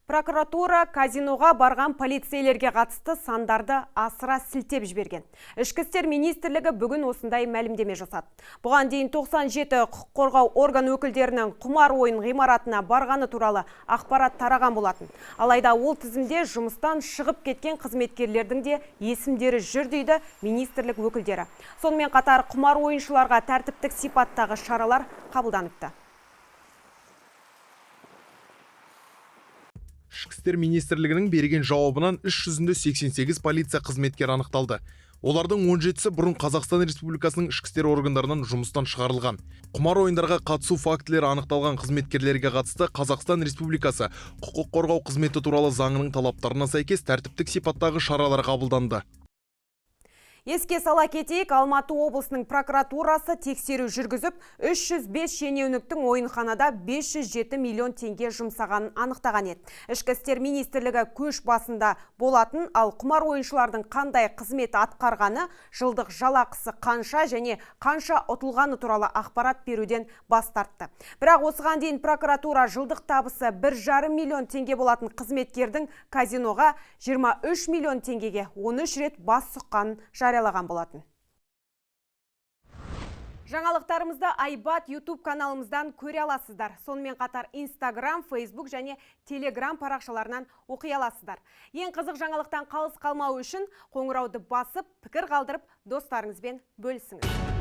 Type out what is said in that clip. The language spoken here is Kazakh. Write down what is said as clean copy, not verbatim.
Прокуратура казиноға барған полицейлерге қатысты сандарды асыра сілтеп жіберген. Ішкі істер министрлігі бүгін осындай мәлімдеме жасады. Бұған дейін 97 құқық қорғау орган өкілдерінің құмар ойын ғимаратына барғаны туралы ақпарат тараған болатын. Алайда ол тізімде жұмыстан шығып кеткен қызметкерлердің де есімдері жүр дейді министрлік өкілдері. Сонымен қатар құмар ойыншыларға тәртіптік сипаттағы шаралар қабылданыпты. Ішкі істер министрлігінің берген жауабынан іс жүзінде 88 полиция қызметкері анықталды. Олардың 17-сі бұрын Қазақстан Республикасының ішкі істер органдарынан жұмыстан шығарылған. Құмар ойындарға қатысу фактілері анықталған қызметкерлерге қатысты Қазақстан Республикасы құқық қорғау қызметі туралы заңының талаптарына сәйкес тәртіптік сипаттағы шаралар қабылданды. Еске сала кетейік, Алматы облысының прокуратурасы тексеру жүргізіп, 305 шенеуніктің ойынханада 507 миллион теңге жұмсағанын анықтаған еді. Ішкі істер министрлігі көш басында болатын, ал құмар ойыншылардың қандай қызмет атқарғаны, жылдық жалақысы қанша және қанша ұтылғаны туралы ақпарат беруден бас тартты. Бірақ осыған дейін прокуратура жылдық табысы 1,5 миллион теңге болатын қызметкердің казиноға 23 миллион теңгеге 13 рет бас сұққанын жариялаған болатын. Жаңалықтарымызды Айбат YouTube каналымыздан көре аласыздар. Сонымен қатар Instagram, Facebook және Telegram парақшаларынан оқи аласыздар. Ең қызық жаңалықтан қалыс қалмау үшін қоңырауды басып, пікір қалдырып, достарыңызбен бөлісіңіз.